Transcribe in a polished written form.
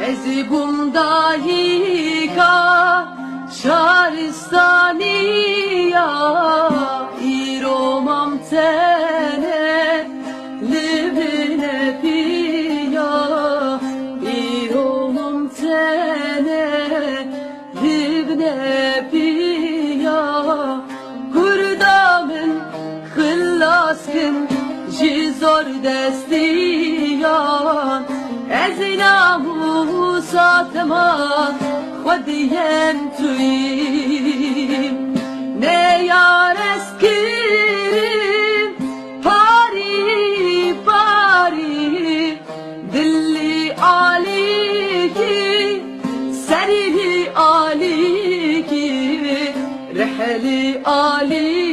ezi bumdahika şaristaniya iromam tene libine piya iromam tene libine piya kurdamın khlaskin jizor destiyan ezinamu satma خودیم توییم نه یار اسکریم پاری پاری دلی عالی کی سری عالی کی رحلی عالی